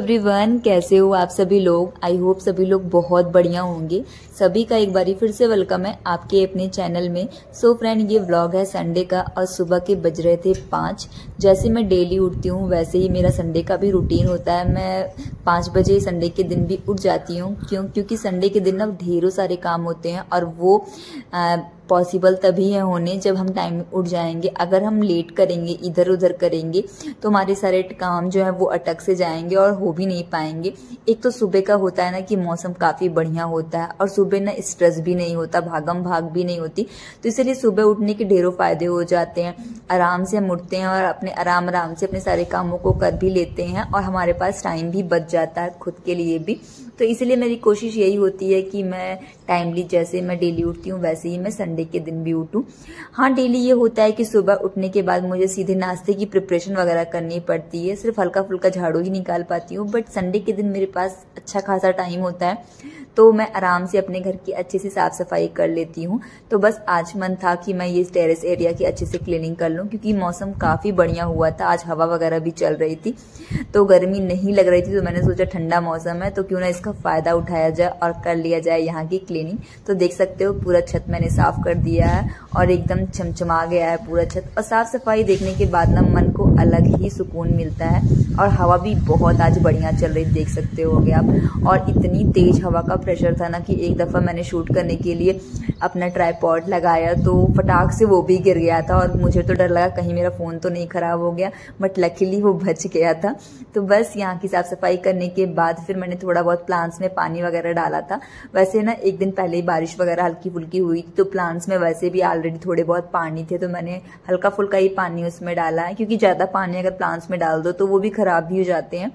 Everyone, कैसे हो आप सभी लोग। आई होप सभी लोग बहुत बढ़िया होंगे। सभी का एक बारी फिर से वेलकम है आपके अपने चैनल में। सो फ्रेंड, ये व्लॉग है संडे का और सुबह के बज रहे थे 5। जैसे मैं डेली उठती हूँ वैसे ही मेरा संडे का भी रूटीन होता है। मैं 5 बजे संडे के दिन भी उठ जाती हूँ। क्योंकि संडे के दिन ना ढेरों सारे काम होते हैं और वो पॉसिबल तभी है होने जब हम टाइम उठ जाएंगे। अगर हम लेट करेंगे, इधर उधर करेंगे तो हमारे सारे काम जो है वो अटक से जाएंगे और हो भी नहीं पाएंगे। एक तो सुबह का होता है ना कि मौसम काफ़ी बढ़िया होता है और सुबह ना स्ट्रेस भी नहीं होता, भागम भाग भी नहीं होती। तो इसलिए सुबह उठने के ढेरों फायदे हो जाते हैं। आराम से हम उठते हैं और अपने आराम से अपने सारे कामों को कर भी लेते हैं और हमारे पास टाइम भी बच जाता है खुद के लिए भी। तो इसलिए मेरी कोशिश यही होती है कि मैं टाइमली, जैसे मैं डेली उठती हूँ वैसे ही मैं संडे के दिन भी उठूँ। हाँ, डेली ये होता है कि सुबह उठने के बाद मुझे सीधे नाश्ते की प्रिपरेशन वगैरह करनी पड़ती है। सिर्फ हल्का फुल्का झाड़ू ही निकाल पाती हूँ। बट संडे के दिन मेरे पास अच्छा खासा टाइम होता है तो मैं आराम से अपने घर की अच्छे से साफ सफाई कर लेती हूँ। तो बस आज मन था कि मैं ये टेरेस एरिया की अच्छे से क्लीनिंग कर लूँ, क्योंकि मौसम काफ़ी बढ़िया हुआ था। आज हवा वगैरह भी चल रही थी तो गर्मी नहीं लग रही थी। तो मैंने सोचा ठंडा मौसम है तो क्यों ना इसका फ़ायदा उठाया जाए और कर लिया जाए यहाँ की क्लीनिंग। तो देख सकते हो पूरा छत मैंने साफ़ कर दिया है और एकदम चमचमा गया है पूरा छत। और साफ़ सफाई देखने के बाद ना मन को अलग ही सुकून मिलता है। और हवा भी बहुत आज बढ़िया चल रही, देख सकते होगे आप। और इतनी तेज हवा का प्रेशर था ना कि एक दफ़ा मैंने शूट करने के लिए अपना ट्राइपॉड लगाया तो फटाक से वो भी गिर गया था और मुझे तो डर लगा कहीं मेरा फ़ोन तो नहीं ख़राब हो गया। बट लकीली वो बच गया था। तो बस यहाँ की साफ़ सफाई करने के बाद फिर मैंने थोड़ा बहुत प्लांट्स में पानी वगैरह डाला था। वैसे ना एक दिन पहले ही बारिश वगैरह हल्की फुल्की हुई थी तो प्लांट्स में वैसे भी ऑलरेडी थोड़े बहुत पानी थे तो मैंने हल्का फुल्का ही पानी उसमें डाला है, क्योंकि ज़्यादा पानी अगर प्लांट्स में डाल दो तो वो भी ख़राब भी हो जाते हैं।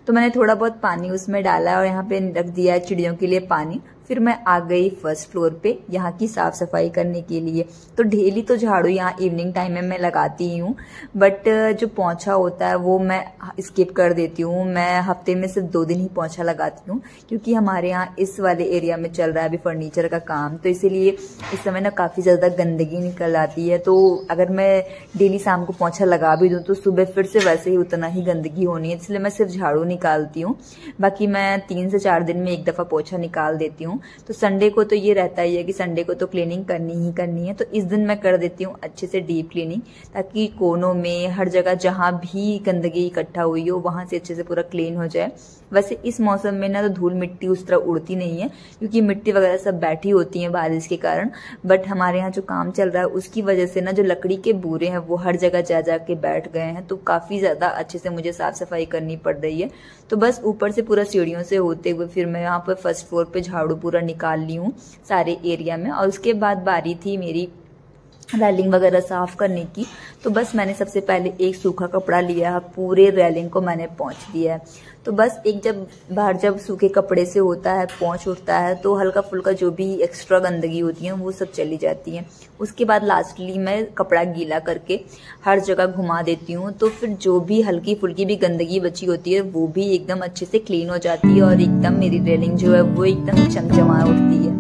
तो मैंने थोड़ा बहुत पानी उसमें डाला और यहाँ पे रख दिया है चिड़ियों के लिए पानी। फिर मैं आ गई फर्स्ट फ्लोर पे यहाँ की साफ सफाई करने के लिए। तो डेली तो झाड़ू यहाँ इवनिंग टाइम में मैं लगाती ही हूँ, बट जो पोंछा होता है वो मैं स्किप कर देती हूँ। मैं हफ्ते में सिर्फ 2 दिन ही पोंछा लगाती हूँ, क्योंकि हमारे यहाँ इस वाले एरिया में चल रहा है अभी फर्नीचर का काम। तो इसीलिए इस समय ना काफ़ी ज़्यादा गंदगी निकल आती है। तो अगर मैं डेली शाम को पोंछा लगा भी दूँ तो सुबह फिर से वैसे ही उतना ही गंदगी होनी है, इसलिए मैं सिर्फ झाड़ू निकालती हूँ। बाकी मैं 3 से 4 दिन में एक दफ़ा पोंछा निकाल देती हूँ। तो संडे को तो ये रहता ही है कि संडे को तो क्लीनिंग करनी ही करनी है। तो इस दिन मैं कर देती हूँ अच्छे से डीप क्लीनिंग, ताकि कोनों में हर जगह जहाँ भी गंदगी इकट्ठा हुई हो वहाँ से अच्छे से पूरा क्लीन हो जाए। वैसे इस मौसम में ना तो धूल मिट्टी उस तरह उड़ती नहीं है, क्योंकि मिट्टी वगैरह सब बैठी होती है बारिश के कारण। बट हमारे यहाँ जो काम चल रहा है उसकी वजह से ना जो लकड़ी के बूरे हैं वो हर जगह जा जा के बैठ गए हैं। तो काफ़ी ज़्यादा अच्छे से मुझे साफ़ सफाई करनी पड़ रही है। तो बस ऊपर से पूरा सीढ़ियों से होते हुए फिर मैं यहाँ पर फर्स्ट फ्लोर पे झाड़ू पूरा निकाल ली हूँ सारे एरिया में। और उसके बाद बारी थी मेरी रैलिंग वगैरह साफ करने की। तो बस मैंने सबसे पहले एक सूखा कपड़ा लिया, पूरे रैलिंग को मैंने पोंछ दिया है। तो बस एक जब सूखे कपड़े से होता है पोंछ उठता है तो हल्का फुल्का जो भी एक्स्ट्रा गंदगी होती है वो सब चली जाती है। उसके बाद लास्टली मैं कपड़ा गीला करके हर जगह घुमा देती हूँ। तो फिर जो भी हल्की फुल्की भी गंदगी बची होती है वो भी एकदम अच्छे से क्लीन हो जाती है और एकदम मेरी रैलिंग जो है वो एकदम चमचमा उठती है।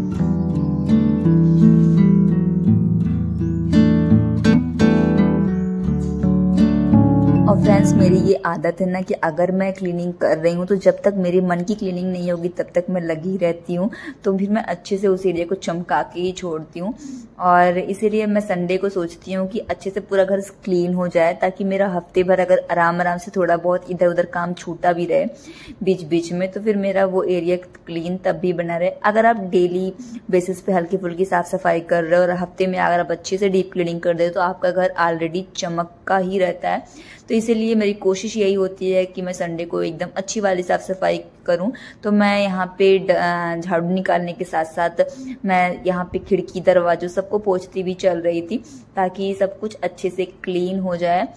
और फ्रेंड्स, मेरी ये आदत है ना कि अगर मैं क्लीनिंग कर रही हूँ तो जब तक मेरे मन की क्लीनिंग नहीं होगी तब तक मैं लगी रहती हूँ। तो फिर मैं अच्छे से उस एरिया को चमका के ही छोड़ती हूँ। और इसीलिए मैं संडे को सोचती हूँ कि अच्छे से पूरा घर क्लीन हो जाए, ताकि मेरा हफ्ते भर अगर आराम से थोड़ा बहुत इधर उधर काम छूटा भी रहे बीच बीच में तो फिर मेरा वो एरिया क्लीन तब भी बना रहे। अगर आप डेली बेसिस पे हल्की फुल्की साफ सफाई कर रहे हो और हफ्ते में अगर आप अच्छे से डीप क्लीनिंग कर दे तो आपका घर ऑलरेडी चमकता ही रहता है। तो इसीलिए मेरी कोशिश यही होती है कि मैं संडे को एकदम अच्छी वाली साफ सफाई करूं। तो मैं यहाँ पे झाड़ू निकालने के साथ साथ मैं यहाँ पे खिड़की दरवाजों सबको पोंछती भी चल रही थी, ताकि सब कुछ अच्छे से क्लीन हो जाए।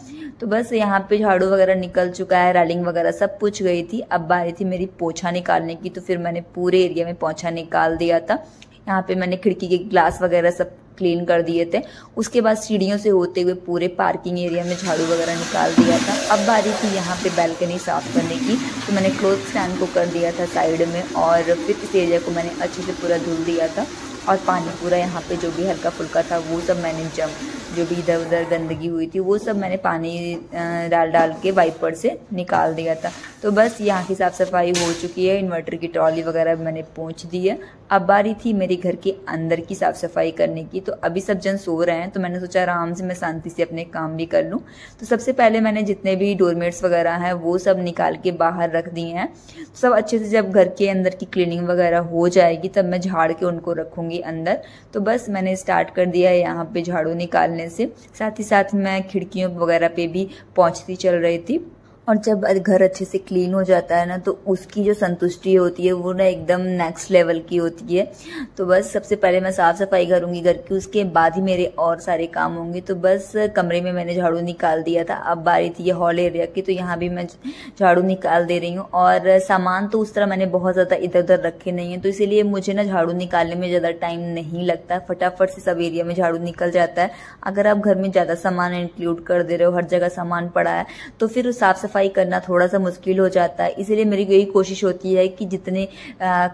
तो बस यहाँ पे झाड़ू वगैरह निकल चुका है, रैलिंग वगैरह सब पूछ गई थी। अब बारी थी मेरी पोछा निकालने की। तो फिर मैंने पूरे एरिया में पोछा निकाल दिया था। यहाँ पे मैंने खिड़की के ग्लास वगैरह सब क्लीन कर दिए थे। उसके बाद सीढ़ियों से होते हुए पूरे पार्किंग एरिया में झाड़ू वगैरह निकाल दिया था। अब बारी थी यहाँ पे बैल्कनी साफ करने की। तो मैंने क्लोथ स्टैंड को कर दिया था साइड में और फिर इस एरिया को मैंने अच्छे से पूरा धुल दिया था। और पानी पूरा यहाँ पे जो भी हल्का फुल्का था वो सब मैंने जो भी इधर उधर गंदगी हुई थी वो सब मैंने पानी डाल के वाइपर से निकाल दिया था। तो बस यहाँ की साफ़ सफाई हो चुकी है, इन्वर्टर की ट्रॉली वगैरह मैंने पोंछ दी है। अब बारी थी मेरे घर के अंदर की साफ़ सफाई करने की। तो अभी सब जन सो रहे हैं तो मैंने सोचा आराम से मैं शांति से अपने काम भी कर लूँ। तो सबसे पहले मैंने जितने भी डोरमेट्स वगैरह हैं वो सब निकाल के बाहर रख दिए हैं। तो सब अच्छे से जब घर के अंदर की क्लीनिंग वगैरह हो जाएगी तब मैं झाड़ के उनको रखूँगी अंदर। तो बस मैंने स्टार्ट कर दिया है यहाँ पे झाड़ू निकालने से, साथ ही साथ मैं खिड़कियों वगैरह पे भी पोंछती चल रही थी। और जब घर अच्छे से क्लीन हो जाता है ना तो उसकी जो संतुष्टि होती है वो ना एकदम नेक्स्ट लेवल की होती है। तो बस सबसे पहले मैं साफ़ सफाई करूँगी घर की, उसके बाद ही मेरे और सारे काम होंगे। तो बस कमरे में मैंने झाड़ू निकाल दिया था, अब बारी थी ये हॉल एरिया की, तो यहाँ भी मैं झाड़ू निकाल दे रही हूँ। और सामान तो उस तरह मैंने बहुत ज़्यादा इधर उधर रखे नहीं है, तो इसीलिए मुझे ना झाड़ू निकालने में ज़्यादा टाइम नहीं लगता, फटाफट से सब एरिया में झाड़ू निकल जाता है। अगर आप घर में ज़्यादा सामान इंक्लूड कर दे रहे हो, हर जगह सामान पड़ा है, तो फिर साफ़ सफाई करना थोड़ा सा मुश्किल हो जाता है। इसीलिए मेरी यही कोशिश होती है कि जितने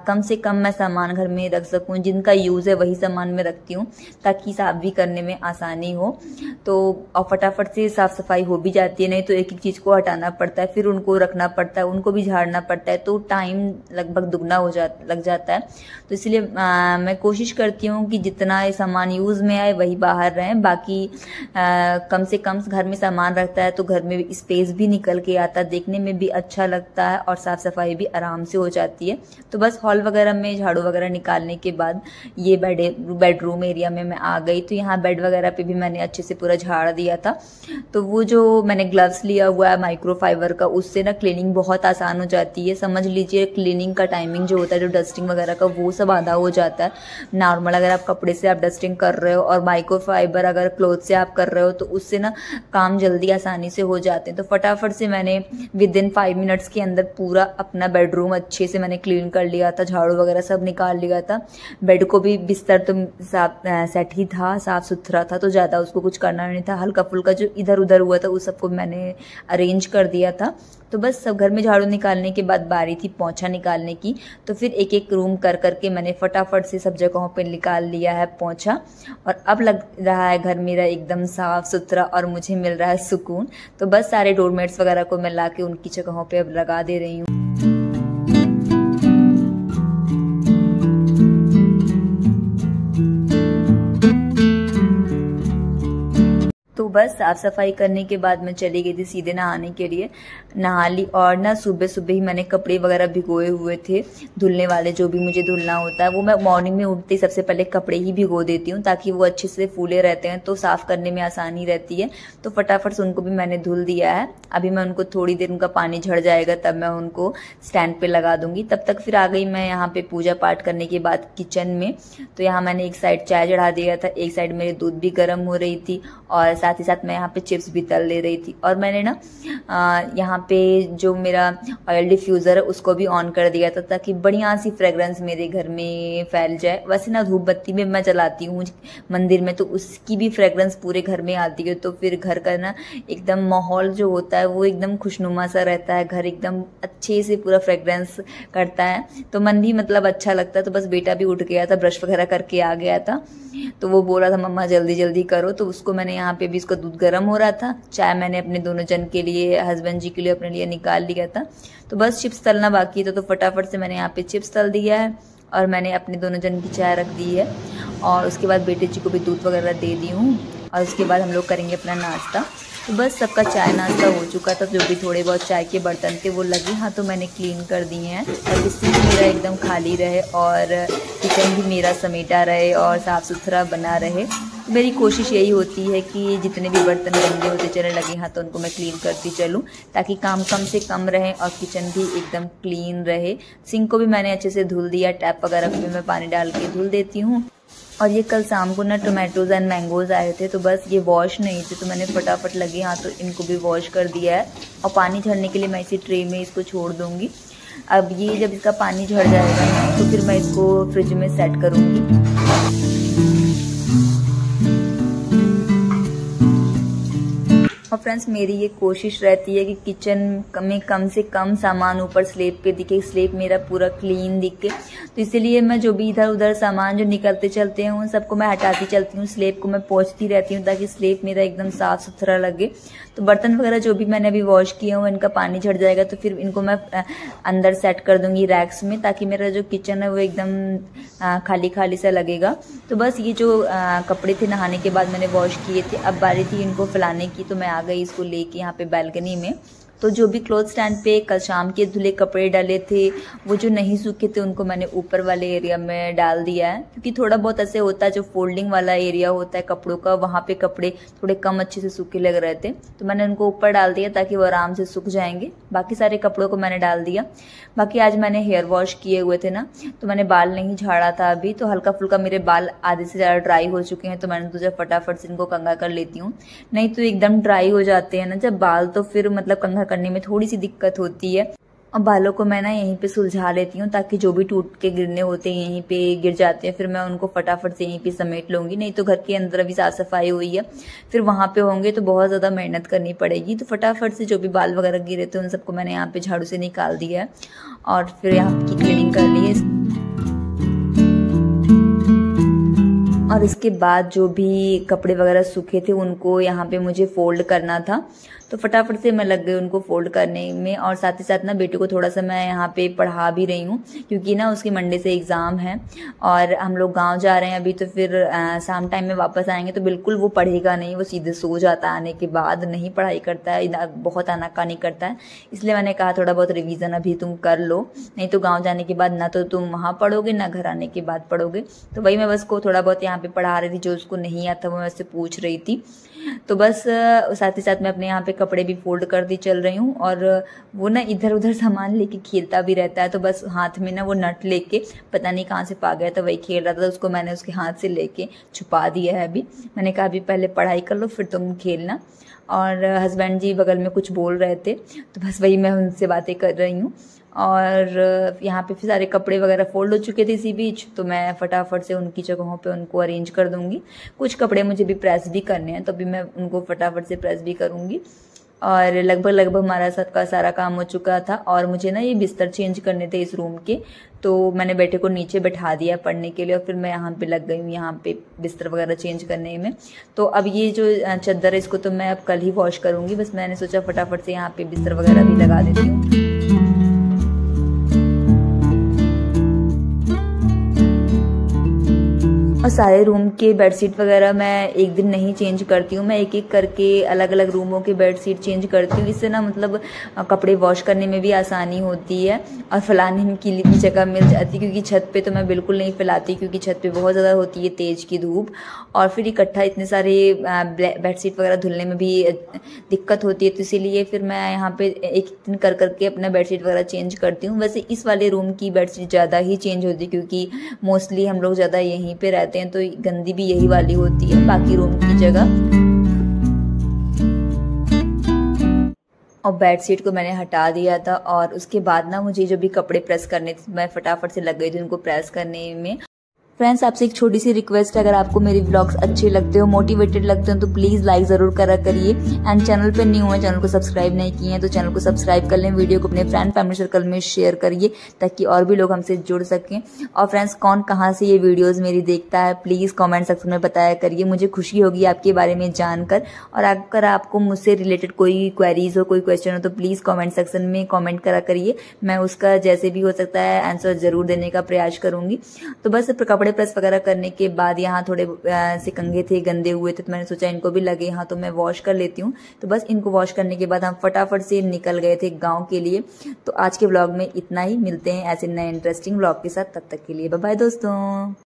कम से कम मैं सामान घर में रख सकूं, जिनका यूज़ है वही सामान मैं रखती हूँ ताकि साफ भी करने में आसानी हो। तो और फटाफट से साफ सफाई हो भी जाती है, नहीं तो एक एक चीज़ को हटाना पड़ता है, फिर उनको रखना पड़ता है, उनको भी झाड़ना पड़ता है, तो टाइम लगभग दुगना लग जाता है। तो इसलिए मैं कोशिश करती हूँ कि जितना सामान यूज़ में आए वही बाहर रहें। बाकी कम से कम घर में सामान रखता है तो घर में स्पेस भी निकल के आता है, देखने में भी अच्छा लगता है और साफ सफाई भी आराम से हो जाती है। तो बस हॉल वगैरह में झाड़ू वगैरह निकालने के बाद ये बेडरूम एरिया में मैं आ गई। तो यहाँ बेड वगैरह पे भी मैंने अच्छे से पूरा झाड़ दिया था। तो वो जो मैंने ग्लव्स लिया हुआ है माइक्रोफाइबर का, उससे ना क्लीनिंग बहुत आसान हो जाती है। समझ लीजिए क्लीनिंग का टाइमिंग जो होता है, जो डस्टिंग वगैरह का, वो सब आधा हो जाता है। नॉर्मल अगर आप कपड़े से आप डस्टिंग कर रहे हो और माइक्रोफाइबर अगर क्लोथ से आप कर रहे हो तो उससे ना काम जल्दी आसानी से हो जाते हैं। तो फटाफट से मैंने विद इन 5 मिनट्स के अंदर पूरा अपना बेडरूम अच्छे से मैंने क्लीन कर लिया था, झाड़ू वगैरह सब निकाल लिया था। बेड को भी, बिस्तर तो साफ सेट ही था, साफ सुथरा था, तो ज़्यादा उसको कुछ करना नहीं था। हल्का फुल्का जो इधर उधर हुआ था उस सबको मैंने अरेंज कर दिया था। तो बस सब घर में झाड़ू निकालने के बाद बारी थी पोंछा निकालने की। तो फिर एक एक रूम कर करके मैंने फटाफट से सब जगहों पे निकाल लिया है पोंछा, और अब लग रहा है घर मेरा एकदम साफ सुथरा और मुझे मिल रहा है सुकून। तो बस सारे डोरमेट्स वगैरह को मैं ला के उनकी जगहों पे अब लगा दे रही हूँ। तो बस साफ सफाई करने के बाद मैं चली गई थी सीधे नहाने के लिए। नहा ली और ना सुबह सुबह ही मैंने कपड़े वगैरह भिगोए हुए थे, धुलने वाले जो भी मुझे धुलना होता है वो मैं मॉर्निंग में उठते ही सबसे पहले कपड़े ही भिगो देती हूँ ताकि वो अच्छे से फूले रहते हैं, तो साफ करने में आसानी रहती है। तो फटाफट से उनको भी मैंने धुल दिया है। अभी मैं उनको थोड़ी देर, उनका पानी झड़ जाएगा तब मैं उनको स्टैंड पे लगा दूंगी। तब तक फिर आ गई मैं यहाँ पे पूजा पाठ करने के बाद किचन में। तो यहाँ मैंने एक साइड चाय चढ़ा दिया था, एक साइड मेरे दूध भी गर्म हो रही थी और साथ ही साथ मैं यहाँ पे चिप्स भी तल ले रही थी। और मैंने ना यहाँ पे जो मेरा ऑयल डिफ्यूज़र है उसको भी ऑन कर दिया था ताकि बढ़िया सी फ्रेग्रेंस मेरे घर में फैल जाए। वैसे ना धूप बत्ती में मैं जलाती हूँ मंदिर में, तो उसकी भी फ्रेग्रेंस पूरे घर में आती है, तो फिर घर का ना एकदम माहौल जो होता है वो एकदम खुशनुमा सा रहता है, घर एकदम अच्छे से पूरा फ्रेग्रेंस करता है, तो मन भी मतलब अच्छा लगता है। तो बस बेटा भी उठ गया था, ब्रश वगैरह करके आ गया था, तो वो बोल रहा था मम्मा जल्दी जल्दी करो। तो उसको मैंने यहाँ पे भी, इसका दूध गर्म हो रहा था, चाय मैंने अपने दोनों जन के लिए, हस्बैंड जी के लिए, अपने लिए निकाल लिया था। तो बस चिप्स तलना बाकी था, तो फटाफट से मैंने यहाँ पे चिप्स तल दिया है और मैंने अपने दोनों जन की चाय रख दी है और उसके बाद बेटे जी को भी दूध वगैरह दे दी हूँ और उसके बाद हम लोग करेंगे अपना नाश्ता। तो बस सबका चाय नाश्ता हो चुका था, जो भी थोड़े बहुत चाय के बर्तन थे वो लगे हाथों मैंने क्लीन कर दिए हैं और इससे भी मेरा एकदम खाली रहे और किचन भी मेरा समेटा रहे और साफ़ सुथरा बना रहे। तो मेरी कोशिश यही होती है कि जितने भी बर्तन गंदे होते चले लगे हाथों उनको मैं क्लीन करती चलूँ ताकि काम कम से कम रहे और किचन भी एकदम क्लीन रहे। सिंक को भी मैंने अच्छे से धुल दिया, टैप वगैरह पे मैं पानी डाल के धुल देती हूँ। और ये कल शाम को ना टोमेटोज़ एंड मैंगोज़ आए थे, तो बस ये वॉश नहीं थे, तो मैंने फटाफट लगे हाथों इनको भी वॉश कर दिया है और पानी झड़ने के लिए मैं इसी ट्रे में इसको छोड़ दूँगी। अब ये जब इसका पानी झड़ जाएगा ना तो फिर मैं इसको फ्रिज में सेट करूँगी। और फ्रेंड्स मेरी ये कोशिश रहती है कि किचन में कम से कम सामान ऊपर स्लैब पे दिखे, स्लैब मेरा पूरा क्लीन दिखे। तो इसीलिए मैं जो भी इधर उधर सामान जो निकलते चलते हैं उन सबको मैं हटाती चलती हूँ, स्लैब को मैं पोंछती रहती हूँ ताकि स्लैब मेरा एकदम साफ सुथरा लगे। तो बर्तन वगैरह जो भी मैंने अभी वॉश किए हैं इनका पानी झड़ जाएगा तो फिर इनको मैं अंदर सेट कर दूंगी रैक्स में, ताकि मेरा जो किचन है वो एकदम खाली खाली सा लगेगा। तो बस ये जो कपड़े थे नहाने के बाद मैंने वॉश किए थे, अब बारी थी इनको फैलाने की, तो मैं आ गई इसको लेके यहाँ पे बालकनी में। तो जो भी क्लॉथ स्टैंड पे कल शाम के धुले कपड़े डाले थे वो जो नहीं सूखे थे उनको मैंने ऊपर वाले एरिया में डाल दिया है, क्योंकि थोड़ा बहुत ऐसे होता है जो फोल्डिंग वाला एरिया होता है कपड़ों का, वहाँ पे कपड़े थोड़े कम अच्छे से सूखे लग रहे थे, तो मैंने उनको ऊपर डाल दिया ताकि वो आराम से सूख जाएंगे। बाकी सारे कपड़ों को मैंने डाल दिया। बाकी आज मैंने हेयर वॉश किए हुए थे ना, तो मैंने बाल नहीं झाड़ा था अभी, तो हल्का फुल्का मेरे बाल आधे से ज़्यादा ड्राई हो चुके हैं, तो मैंने सोचा फटाफट से इनको कंघा कर लेती हूँ, नहीं तो एकदम ड्राई हो जाते हैं ना जब बाल, तो फिर मतलब कंघा करने में थोड़ी सी दिक्कत होती है। और बालों को मैं ना यहीं पे सुलझा लेती हूँ ताकि जो भी टूट के गिरने होते हैं यहीं पे गिर जाते हैं, फिर मैं उनको फटाफट से यहीं पे समेट लूंगी। नहीं तो घर के अंदर अभी साफ सफाई हुई है, फिर वहां पे होंगे तो बहुत ज्यादा मेहनत करनी पड़ेगी। तो फटाफट से जो भी बाल वगैरह गिरे थे उन सबको मैंने यहाँ पे झाड़ू से निकाल दिया है और फिर यहाँ की क्लीनिंग कर ली है। और इसके बाद जो भी कपड़े वगैरह सूखे थे उनको यहाँ पे मुझे फोल्ड करना था, तो फटाफट से मैं लग गई उनको फोल्ड करने में। और साथ ही साथ ना बेटे को थोड़ा सा मैं यहाँ पे पढ़ा भी रही हूँ, क्योंकि ना उसकी मंडे से एग्जाम है और हम लोग गांव जा रहे हैं अभी, तो फिर शाम टाइम में वापस आएंगे तो बिल्कुल वो पढ़ेगा नहीं, वो सीधे सो जाता है, आने के बाद नहीं पढ़ाई करता है, बहुत आनाकानी करता है। इसलिए मैंने कहा थोड़ा बहुत रिविजन अभी तुम कर लो, नहीं तो गाँव जाने के बाद ना तो तुम वहाँ पढ़ोगे ना घर आने के बाद पढ़ोगे। तो वही मैं बस को थोड़ा बहुत यहाँ पे पढ़ा रही थी, जो उसको नहीं आता वो मैं उससे पूछ रही थी। तो बस साथ ही साथ मैं अपने यहाँ पे कपड़े भी फोल्ड करती चल रही हूँ। और वो ना इधर उधर सामान लेके खेलता भी रहता है, तो बस हाथ में ना वो नट लेके पता नहीं कहाँ से पा गया था, वही खेल रहा था, उसको मैंने उसके हाथ से लेके छुपा दिया है अभी। मैंने कहा अभी पहले पढ़ाई कर लो फिर तुम खेलना। और हस्बैंड जी बगल में कुछ बोल रहे थे, तो बस वही मैं उनसे बातें कर रही हूँ। और यहाँ पे फिर सारे कपड़े वगैरह फोल्ड हो चुके थे इसी बीच, तो मैं फटाफट से उनकी जगहों पे उनको अरेंज कर दूंगी। कुछ कपड़े मुझे भी प्रेस भी करने हैं, तो अभी मैं उनको फटाफट से प्रेस भी करूंगी। और लगभग हमारा सबका सारा काम हो चुका था। और मुझे ना ये बिस्तर चेंज करने थे इस रूम के, तो मैंने बेटे को नीचे बैठा दिया पढ़ने के लिए और फिर मैं यहाँ पे लग गई हूँ यहाँ पे बिस्तर वगैरह चेंज करने में। तो अब ये जो चादर है इसको तो मैं अब कल ही वॉश करूंगी, बस मैंने सोचा फटाफट से यहाँ पे बिस्तर वगैरह भी लगा देती हूँ। और सारे रूम के बेडशीट वगैरह मैं एक दिन नहीं चेंज करती हूँ, मैं एक एक करके अलग अलग रूमों के बेडशीट चेंज करती हूँ। इससे ना मतलब कपड़े वॉश करने में भी आसानी होती है और फैलाने की भी जगह मिल जाती है, क्योंकि छत पे तो मैं बिल्कुल नहीं फैलाती, क्योंकि छत पे बहुत ज़्यादा होती है तेज की धूप, और फिर इकट्ठा इतने सारे बेडशीट वगैरह धुलने में भी दिक्कत होती है। तो इसीलिए फिर मैं यहाँ पे एक दिन कर करके अपना बेडशीट वगैरह चेंज करती हूँ। वैसे इस वाले रूम की बेडशीट ज़्यादा ही चेंज होती है, क्योंकि मोस्टली हम लोग ज़्यादा यहीं पे रहते हैं, तो गंदी भी यही वाली होती है बाकी रूम की जगह। और बेडशीट को मैंने हटा दिया था और उसके बाद ना मुझे जो भी कपड़े प्रेस करने थे मैं फटाफट से लग गई थी उनको प्रेस करने में। फ्रेंड्स आपसे एक छोटी सी रिक्वेस्ट है, अगर आपको मेरी व्लॉग्स अच्छे लगते हो, मोटिवेटेड लगते हो, तो प्लीज लाइक जरूर करा करिए। एंड चैनल पे न्यू है, चैनल को सब्सक्राइब नहीं किए हैं तो चैनल को सब्सक्राइब कर लें, वीडियो को अपने फ्रेंड फैमिली सर्कल में शेयर करिए ताकि और भी लोग हमसे जुड़ सकें। और फ्रेंड्स कौन कहाँ से ये वीडियोज मेरी देखता है प्लीज कॉमेंट सेक्शन में बताया करिए, मुझे खुशी होगी आपके बारे में जानकर। और अगर आपको मुझसे रिलेटेड कोई क्वेरीज हो, कोई क्वेश्चन हो, तो प्लीज कॉमेंट सेक्शन में कॉमेंट करा करिए, मैं उसका जैसे भी हो सकता है आंसर जरूर देने का प्रयास करूंगी। तो बस कपड़े प्रेस वगैरह करने के बाद यहाँ थोड़े से कंघे थे, गंदे हुए थे, तो मैंने सोचा इनको भी लगे यहाँ तो मैं वॉश कर लेती हूँ। तो बस इनको वॉश करने के बाद हम फटाफट से निकल गए थे गांव के लिए। तो आज के व्लॉग में इतना ही, मिलते हैं ऐसे नए इंटरेस्टिंग व्लॉग के साथ, तब तक के लिए बाय बाय दोस्तों।